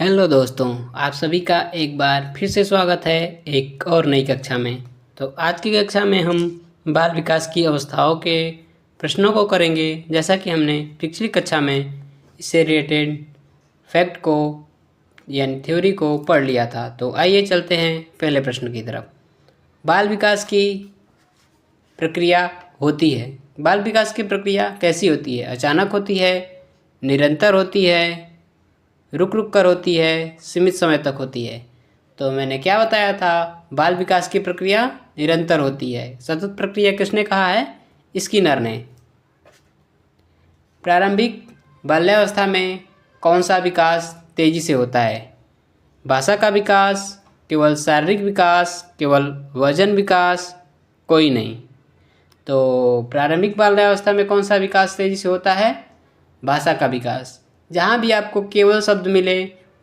Hello दोस्तों, आप सभी का एक बार फिर से स्वागत है एक और नई कक्षा में। तो आज की कक्षा में हम बाल विकास की अवस्थाओं के प्रश्नों को करेंगे। जैसा कि हमने पिछली कक्षा में इससे रिलेटेड फैक्ट को यानी थ्योरी को पढ़ लिया था। तो आइए चलते हैं पहले प्रश्न की तरफ। बाल विकास की प्रक्रिया होती है। बाल विकास की प्रक्रिया कैसी होती है? अचानक होती है, निरंतर होती है, रुक रुक कर होती है, सीमित समय तक होती है। तो मैंने क्या बताया था? बाल विकास की प्रक्रिया निरंतर होती है। सतत प्रक्रिया किसने कहा है? स्किनर ने। प्रारंभिक बाल्यावस्था में कौन सा विकास तेजी से होता है? भाषा का विकास, केवल शारीरिक विकास, केवल वजन विकास, कोई नहीं। तो प्रारंभिक बाल्यावस्था में कौन सा विकास तेजी से होता है? भाषा का विकास। जहाँ भी आपको केवल शब्द मिले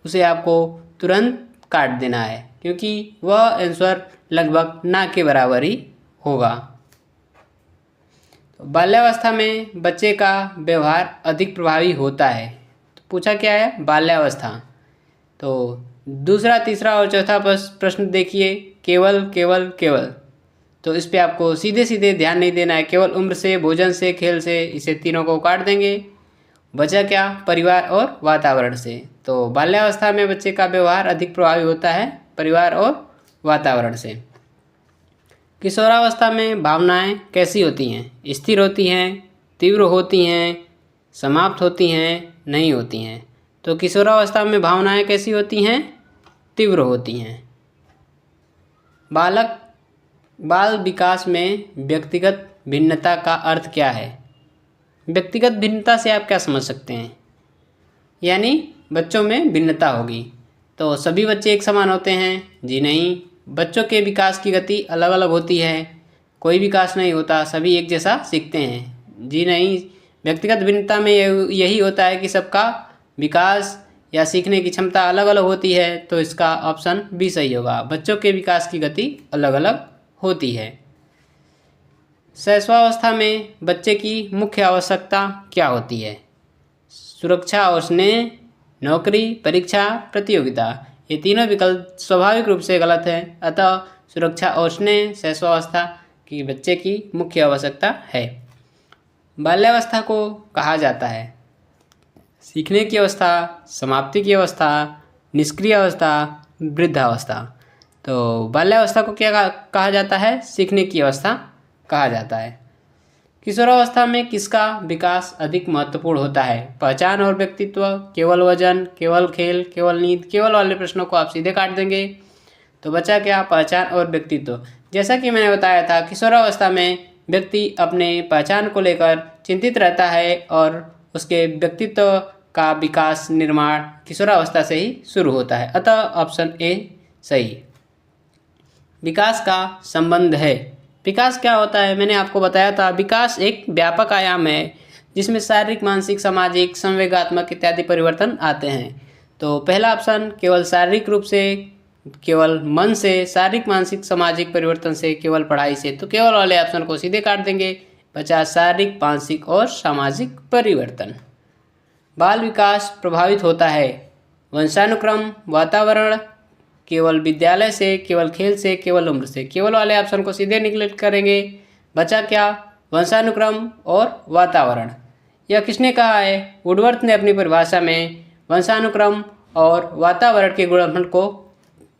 उसे आपको तुरंत काट देना है, क्योंकि वह आंसर लगभग ना के बराबर ही होगा। तो बाल्यावस्था में बच्चे का व्यवहार अधिक प्रभावी होता है। तो पूछा क्या है? बाल्यावस्था। तो दूसरा, तीसरा और चौथा प्रश्न देखिए, केवल केवल केवल। तो इस पे आपको सीधे सीधे ध्यान नहीं देना है। केवल उम्र से, भोजन से, खेल से, इसे तीनों को काट देंगे। बचा क्या? परिवार और वातावरण से। तो बाल्यावस्था में बच्चे का व्यवहार अधिक प्रभावी होता है परिवार और वातावरण से। किशोरावस्था में भावनाएं कैसी होती हैं? स्थिर होती हैं, तीव्र होती हैं, समाप्त होती हैं, नहीं होती हैं। तो किशोरावस्था में भावनाएं कैसी होती हैं? तीव्र होती हैं। बाल विकास में व्यक्तिगत भिन्नता का अर्थ क्या है? व्यक्तिगत भिन्नता से आप क्या समझ सकते हैं? यानी बच्चों में भिन्नता होगी। तो सभी बच्चे एक समान होते हैं? जी नहीं, बच्चों के विकास की गति अलग अलग होती है। कोई विकास नहीं होता, सभी एक जैसा सीखते हैं? जी नहीं, व्यक्तिगत भिन्नता में यही होता है कि सबका विकास या सीखने की क्षमता अलग अलग होती है। तो इसका ऑप्शन बी सही होगा। बच्चों के विकास की गति अलग अलग होती है। शैशवावस्था में बच्चे की मुख्य आवश्यकता क्या होती है? सुरक्षा और स्नेह, नौकरी, परीक्षा, प्रतियोगिता। ये तीनों विकल्प स्वाभाविक रूप से गलत है। अतः सुरक्षा और स्नेह शैशवावस्था की बच्चे की मुख्य आवश्यकता है। बाल्यावस्था को कहा जाता है सीखने की अवस्था, समाप्ति की अवस्था, निष्क्रिय अवस्था, वृद्धावस्था। तो बाल्यावस्था को क्या कहा जाता है? सीखने की अवस्था कहा जाता है। किशोरावस्था में किसका विकास अधिक महत्वपूर्ण होता है? पहचान और व्यक्तित्व, केवल वजन, केवल खेल, केवल नींद। केवल वाले प्रश्नों को आप सीधे काट देंगे। तो बचा क्या? पहचान और व्यक्तित्व। जैसा कि मैंने बताया था, किशोरावस्था में व्यक्ति अपने पहचान को लेकर चिंतित रहता है और उसके व्यक्तित्व का विकास निर्माण किशोरावस्था से ही शुरू होता है। अतः ऑप्शन ए सही। विकास का संबंध है। विकास क्या होता है? मैंने आपको बताया था, विकास एक व्यापक आयाम है जिसमें शारीरिक, मानसिक, सामाजिक, संवेगात्मक इत्यादि परिवर्तन आते हैं। तो पहला ऑप्शन केवल शारीरिक रूप से, केवल मन से, शारीरिक, मानसिक, सामाजिक परिवर्तन से, केवल पढ़ाई से। तो केवल वाले ऑप्शन को सीधे काट देंगे। बचा शारीरिक, मानसिक और सामाजिक परिवर्तन। बाल विकास प्रभावित होता है वंशानुक्रम, वातावरण, केवल विद्यालय से, केवल खेल से, केवल उम्र से। केवल वाले ऑप्शन को सीधे निगलेक्ट करेंगे। बचा क्या? वंशानुक्रम और वातावरण। यह किसने कहा है? वुडवर्थ ने अपनी परिभाषा में वंशानुक्रम और वातावरण के गुणनफल को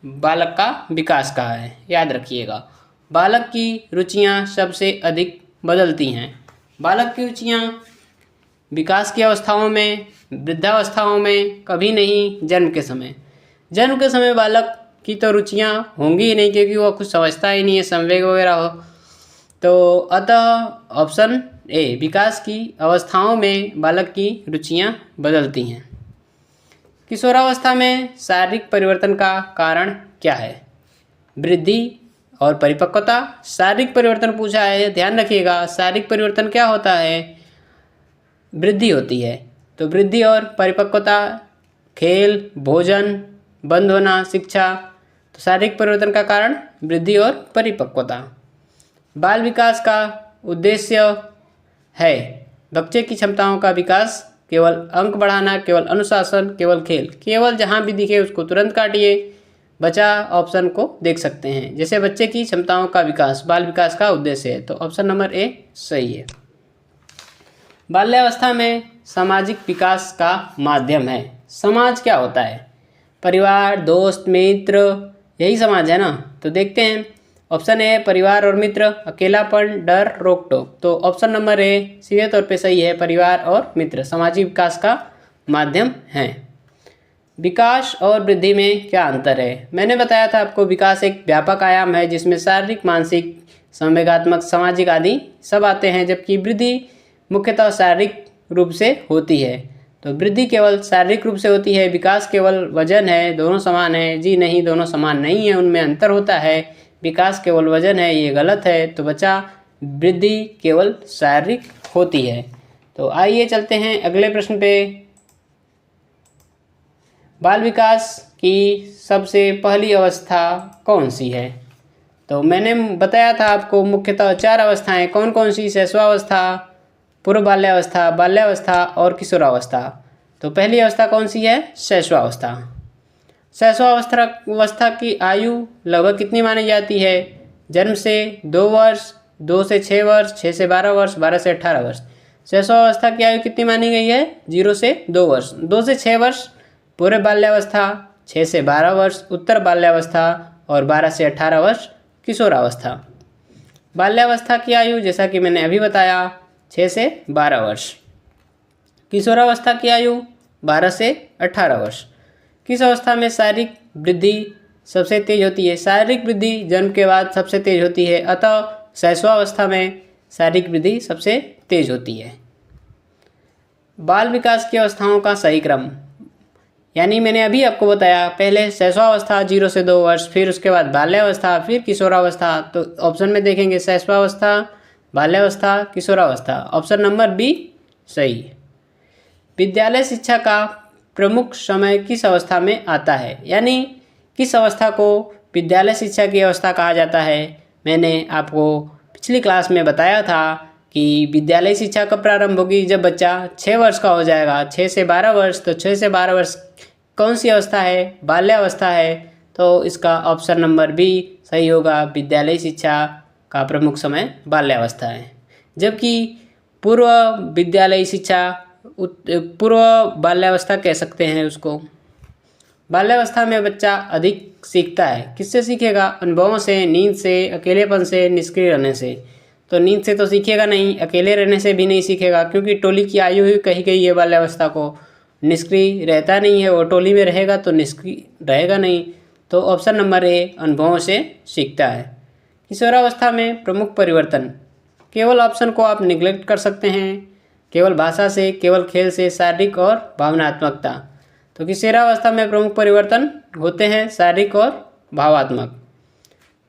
बालक का विकास कहा है। याद रखिएगा, बालक की रुचियां सबसे अधिक बदलती हैं। बालक की रुचियां विकास की अवस्थाओं में, वृद्धावस्थाओं में, कभी नहीं जन्म के समय। जन्म के समय बालक की तो रुचियाँ होंगी ही नहीं, क्योंकि वह कुछ समझता ही नहीं है, संवेग वगैरह हो। तो अतः ऑप्शन ए, विकास की अवस्थाओं में बालक की रुचियाँ बदलती हैं। किशोरावस्था में शारीरिक परिवर्तन का कारण क्या है? वृद्धि और परिपक्वता। शारीरिक परिवर्तन पूछा है, ध्यान रखिएगा। शारीरिक परिवर्तन क्या होता है? वृद्धि होती है। तो वृद्धि और परिपक्वता, खेल, भोजन, बंद होना, शिक्षा। तो शारीरिक परिवर्तन का कारण वृद्धि और परिपक्वता। बाल विकास का उद्देश्य है बच्चे की क्षमताओं का विकास केवल अंक बढ़ाना, केवल अनुशासन, केवल खेल। केवल जहाँ भी दिखे उसको तुरंत काटिए। बचा ऑप्शन को देख सकते हैं, जैसे बच्चे की क्षमताओं का विकास बाल विकास का उद्देश्य है, तो ऑप्शन नंबर ए सही है। बाल्यावस्था में सामाजिक विकास का माध्यम है। समाज क्या होता है? परिवार, दोस्त, मित्र, यही समाज है ना। तो देखते हैं, ऑप्शन ए परिवार और मित्र, अकेलापन, डर, रोक टोक। तो ऑप्शन नंबर ए सीधे तौर पे सही है, परिवार और मित्र सामाजिक विकास का माध्यम है। विकास और वृद्धि में क्या अंतर है? मैंने बताया था आपको, विकास एक व्यापक आयाम है जिसमें शारीरिक, मानसिक, संवेगात्मक, सामाजिक आदि सब आते हैं, जबकि वृद्धि मुख्यतः शारीरिक रूप से होती है। तो वृद्धि केवल शारीरिक रूप से होती है, विकास केवल वजन है। दोनों समान है? जी नहीं, दोनों समान नहीं है, उनमें अंतर होता है। विकास केवल वजन है, ये गलत है। तो बचा वृद्धि केवल शारीरिक होती है। तो आइए चलते हैं अगले प्रश्न पे। बाल विकास की सबसे पहली अवस्था कौन सी है? तो मैंने बताया था आपको, मुख्यतः 4 अवस्थाएं। कौन कौन सी? शैशवावस्था, पूर्व बाल्यावस्था, बाल्यावस्था और किशोरावस्था। तो पहली अवस्था कौन सी है? शैशवावस्था। शैशवावस्था की आयु लगभग कितनी मानी जाती है? जन्म से 2 वर्ष, 2 से 6 वर्ष, 6 से 12 वर्ष, 12 से 18 वर्ष। शैशवावस्था की आयु कितनी मानी गई है? 0 से 2 वर्ष, 2 से 6 वर्ष पूर्व बाल्यावस्था, 6 से 12 वर्ष उत्तर बाल्यावस्था और 12 से 18 वर्ष किशोरावस्था। बाल्यावस्था की आयु जैसा कि मैंने अभी बताया 6 से 12 वर्ष। किशोरावस्था की आयु 12 से 18 वर्ष। किस अवस्था में शारीरिक वृद्धि सबसे तेज होती है? शारीरिक वृद्धि जन्म के बाद सबसे तेज होती है, अतः शैशवावस्था में शारीरिक वृद्धि सबसे तेज होती है। बाल विकास की अवस्थाओं का सही क्रम, यानी मैंने अभी आपको बताया, पहले शैशवावस्था 0 से 2 वर्ष, फिर उसके बाद बाल्यावस्था, फिर किशोरावस्था। तो ऑप्शन में देखेंगे शैशवावस्था, बाल्यावस्था, किशोरावस्था। ऑप्शन नंबर बी सही। विद्यालय शिक्षा का प्रमुख समय किस अवस्था में आता है? यानी किस अवस्था को विद्यालय शिक्षा की अवस्था कहा जाता है? मैंने आपको पिछली क्लास में बताया था कि विद्यालय शिक्षा कब प्रारंभ होगी? जब बच्चा 6 वर्ष का हो जाएगा। 6 से 12 वर्ष, तो 6 से 12 वर्ष कौन सी अवस्था है? बाल्यावस्था है। तो इसका ऑप्शन नंबर बी सही होगा, विद्यालय शिक्षा का प्रमुख समय बाल्यावस्था है। जबकि पूर्व विद्यालय शिक्षा, पूर्व बाल्यावस्था कह सकते हैं उसको। बाल्यावस्था में बच्चा अधिक सीखता है। किससे सीखेगा? अनुभवों से, नींद से, अकेलेपन से, निष्क्रिय रहने से। तो नींद से तो सीखेगा नहीं, अकेले रहने से भी नहीं सीखेगा, क्योंकि टोली की आयु ही कही गई है बाल्यावस्था को। निष्क्रिय रहता नहीं है, वो टोली में रहेगा तो निष्क्रिय रहेगा नहीं। तो ऑप्शन नंबर ए अनुभवों से सीखता है। किशोरावस्था में प्रमुख परिवर्तन, केवल ऑप्शन को आप निगलेक्ट कर सकते हैं। केवल भाषा से, केवल खेल से, शारीरिक और भावनात्मकता। तो किशोरावस्था में प्रमुख परिवर्तन होते हैं शारीरिक और भावात्मक।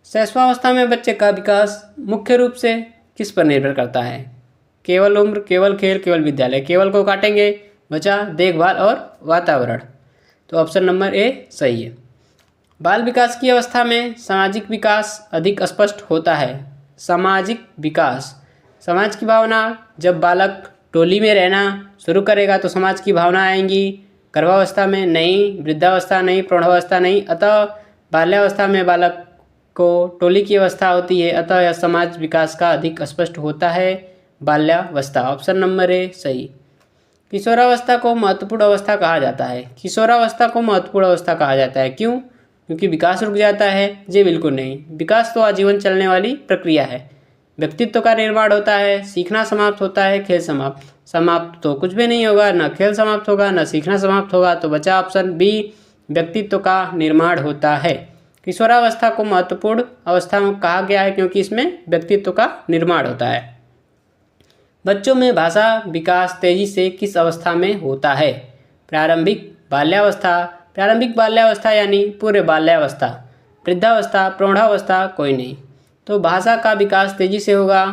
शैशवावस्था में बच्चे का विकास मुख्य रूप से किस पर निर्भर करता है? केवल उम्र, केवल खेल, केवल विद्यालय। केवल को काटेंगे, बचा देखभाल और वातावरण। तो ऑप्शन नंबर ए सही है। बाल विकास की अवस्था में सामाजिक विकास अधिक स्पष्ट होता है। सामाजिक विकास, समाज की भावना, जब बालक टोली में रहना शुरू करेगा तो समाज की भावना आएंगी। गर्भावस्था में नहीं, वृद्धावस्था नहीं, प्रौढ़ावस्था नहीं, अतः बाल्यावस्था में बालक को टोली की अवस्था होती है, अतः यह समाज विकास का अधिक स्पष्ट होता है बाल्यावस्था। ऑप्शन नंबर ए सही। किशोरावस्था को महत्वपूर्ण अवस्था कहा जाता है। किशोरावस्था को महत्वपूर्ण अवस्था कहा जाता है, क्यों? क्योंकि विकास रुक जाता है? जी बिल्कुल नहीं, विकास तो आजीवन चलने वाली प्रक्रिया है। व्यक्तित्व का निर्माण होता है, सीखना समाप्त होता है, खेल समाप्त तो कुछ भी नहीं होगा, न खेल समाप्त होगा न सीखना समाप्त होगा। तो बचा ऑप्शन बी, व्यक्तित्व का निर्माण होता है। किशोरावस्था को महत्वपूर्ण अवस्था में कहा गया है क्योंकि इसमें व्यक्तित्व का निर्माण होता है। बच्चों में भाषा विकास तेजी से किस अवस्था में होता है? प्रारंभिक बाल्यावस्था, प्रारंभिक बाल्यावस्था यानी पूर्व बाल्यावस्था, वृद्धावस्था, प्रौढ़ावस्था कोई नहीं। तो भाषा का विकास तेजी से होगा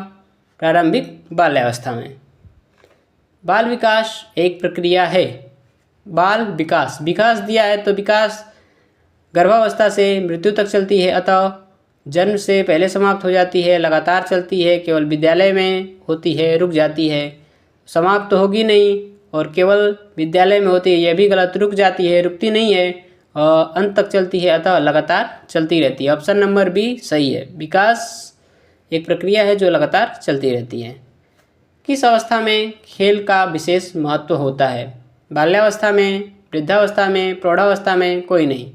प्रारंभिक बाल्यावस्था में। बाल विकास एक प्रक्रिया है। बाल विकास, विकास दिया है तो विकास गर्भावस्था से मृत्यु तक चलती है, अतः जन्म से पहले समाप्त हो जाती है, लगातार चलती है, केवल विद्यालय में होती है, रुक जाती है, समाप्त तो होगी नहीं। और केवल विद्यालय में होती है, यह भी गलत। रुक जाती है, रुकती नहीं है, अंत तक चलती है, अतः लगातार चलती रहती है। ऑप्शन नंबर बी सही है। विकास एक प्रक्रिया है जो लगातार चलती रहती है। किस अवस्था में खेल का विशेष महत्व होता है? बाल्यावस्था में, वृद्धावस्था में, प्रौढ़ावस्था में, कोई नहीं।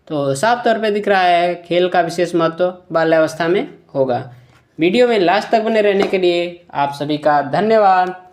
तो साफ तौर पे दिख रहा है खेल का विशेष महत्व बाल्यावस्था में होगा। वीडियो में लास्ट तक बने रहने के लिए आप सभी का धन्यवाद।